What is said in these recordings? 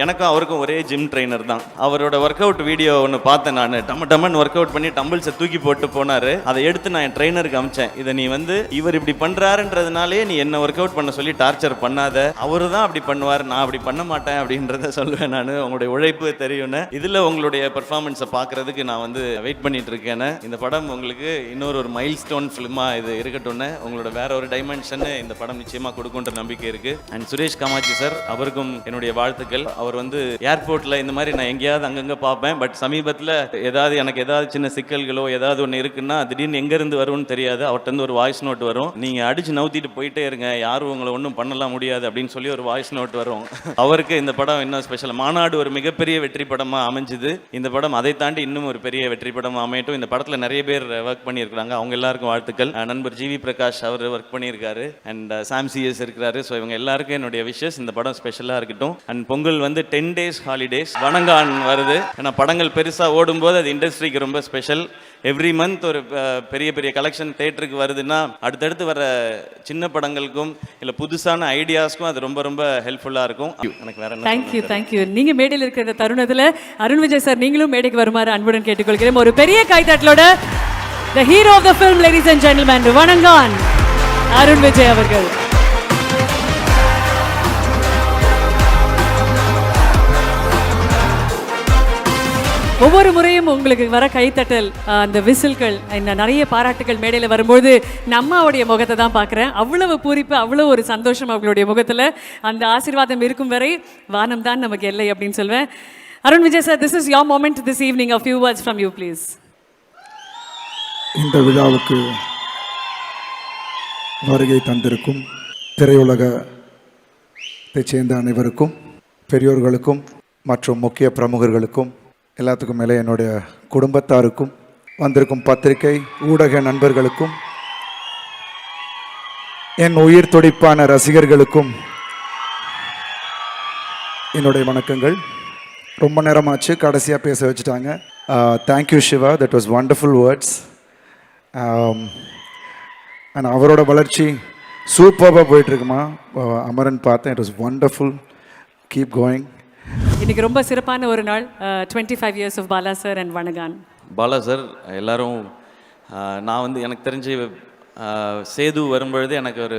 எனக்கும் அவருக்கும் ஒரே ஜிம் ட்ரெயினர் தான். அவரோட ஒர்க் அவுட் வீடியோ ஒன்று பார்த்தேன். நான் டம்மன் ஒர்க் அவுட் பண்ணி டம்பிள்ஸை தூக்கி போட்டு போனார். அதை எடுத்து நான் என் ட்ரெயினருக்கு அமிச்சேன். இதை நீ இவர் இப்படி பண்ணுறாருன்றதுனாலே நீ என்ன ஒர்க் அவுட் பண்ண சொல்லி டார்ச்சர் பண்ணாத, அவரு தான் அப்படி பண்ணுவார், நான் அப்படி பண்ண மாட்டேன் அப்படின்றத சொல்லுவேன். நான் உங்களுடைய உழைப்பு தெரியும்னு, இதில் உங்களுடைய பெர்ஃபார்மன்ஸை பார்க்கறதுக்கு நான் வெயிட் பண்ணிட்டு இருக்கேன். இந்த படம் உங்களுக்கு இன்னொரு மைல் ஸ்டோன் ஃபிலிமாக இது இருக்கட்டும்னு, உங்களோட வேற ஒரு டைமென்ஷன் இந்த படம் நிச்சயமாக கொடுக்குன்ற நம்பிக்கை இருக்கு. அண்ட் சுரேஷ் காமாட்சி சார், அவருக்கும் என்னுடைய வாழ்த்துக்கள். அவர் ஏர்போர்ட்ல இந்த மாதிரி நான் எங்கேயாவது அங்கங்க பார்ப்பேன். பட் சமீபத்தில் எனக்கு ஏதாவது சின்ன சிக்கல்களோ ஏதாவது ஒன்று இருக்குன்னா திடீர்னு எங்க இருந்து வரும்னு தெரியாது. அவர்கிட்ட ஒரு வாய்ஸ் நோட் வரும், நீங்க அடிச்சு நவுத்திட்டு போயிட்டே இருங்க, யாரும் உங்களை ஒன்றும் பண்ணலாம் முடியாது அப்படின்னு சொல்லி ஒரு வாய்ஸ் நோட் வரும். அவருக்கு இந்த படம் இன்னும் ஸ்பெஷல். மாநாடு ஒரு மிகப்பெரிய வெற்றி படமா அமைஞ்சுது. இந்த படம் அதை தாண்டி இன்னும் ஒரு பெரிய வெற்றி படமா அமையட்டும். இந்த படத்துல நிறைய பேர் ஒர்க் பண்ணியிருக்காங்க, அவங்க எல்லாருக்கும் வாழ்த்துக்கள். நண்பர் ஜிவி பிரகாஷ் அவர் ஒர்க் பண்ணியிருக்காரு. அண்ட் சாம் சிஎஸ் இருக்கிறாரு. ஸோ இவங்க எல்லாருக்கும் என்னுடைய விஷஸ். இந்த படம் ஸ்பெஷலாக இருக்கட்டும். And Pongal 10 days holidays Vanangaan வருது. ஏன்னா படங்கள் பெருசாக ஓடும்போது அது இண்டஸ்ட்ரிக்கு ரொம்ப ஸ்பெஷல். எவ்ரி மந்த் ஒரு பெரிய பெரிய கலெக்ஷன் தேட்டருக்கு வருதுன்னா அடுத்தடுத்து வர சின்ன படங்களுக்கும் இல்லை புதுசான ஐடியாஸ்க்கும் அது ரொம்ப ரொம்ப ஹெல்ப்ஃபுல்லாக இருக்கும். எனக்கு வேற தேங்க்யூ. நீங்க மேடையில் இருக்கிற தருணத்தில் அருண் விஜய் சார் நீங்களும் மேடைக்கு வருமாறு அன்புடன் கேட்டுக்கொள்கிறேன். ஒரு பெரிய கைத்தட்டலோட the hero of the film, ladies and gentlemen, Vanangaan Arun Vijay அவர்கள். ஒவ்வொரு முறையும் உங்களுக்கு வர கைத்தட்டல், அந்த விசில்கள், நிறைய பாராட்டுகள் மேடையில் வரும்போது நம்மளுடைய முகத்தை தான் பார்க்குறேன். அவ்வளவு பூரிப்பு, அவ்வளோ ஒரு சந்தோஷம் அவங்களுடைய முகத்தில். அந்த ஆசீர்வாதம் இருக்கும் வரை வானம் தான் நமக்கு எல்லை அப்படின்னு சொல்வேன். Arun Vijay sir, this is your moment this evening. a few words from you please. இந்த விழாவுக்கு வருகை தந்திருக்கும் திரையுலகத்தை சேர்ந்த அனைவருக்கும், பெரியோர்களுக்கும் மற்றும் முக்கிய பிரமுகர்களுக்கும், எல்லாத்துக்கும் மேலே என்னுடைய குடும்பத்தாருக்கும், வந்திருக்கும் பத்திரிகை ஊடக நண்பர்களுக்கும், என் உயிர் துடிப்பான ரசிகர்களுக்கும் என்னுடைய வணக்கங்கள். ரொம்ப நேரமாச்சு, கடைசியாக பேச வச்சுட்டாங்க. Thank you Siva, that was wonderful words. And அவரோட வளர்ச்சி சூப்பராக போயிட்டுருக்குமா. அமரன் பார்த்தேன், it was wonderful. Keep going. இன்னைக்கு ரொம்ப சிறப்பான ஒரு நாள். 25 years of Bala sir and Vanangaan. Bala sir எல்லாரும், நான் எனக்கு தெரிஞ்சு சேது வரும்பொழுது எனக்கு ஒரு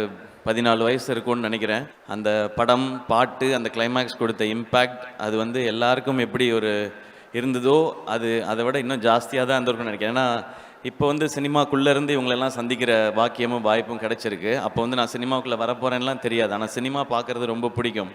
14 வயசு இருக்கும்னு நினைக்கிறேன். அந்த படம், பாட்டு, அந்த கிளைமேக்ஸ் கொடுத்த இம்பேக்ட் அது எல்லாருக்கும் எப்படி ஒரு இருந்ததோ அது அதை விட இன்னும் ஜாஸ்தியாக தான் இருந்திருக்கும்னு நினைக்கிறேன். ஏன்னா இப்போ சினிமாக்குள்ளேருந்து இவங்களெல்லாம் சந்திக்கிற பாக்கியமும் வாய்ப்பும் கிடச்சிருக்கு. அப்போ நான் சினிமாவுக்குள்ளே வரப்போகிறேன்லாம் தெரியாது. ஆனால் சினிமா பார்க்குறது ரொம்ப பிடிக்கும்.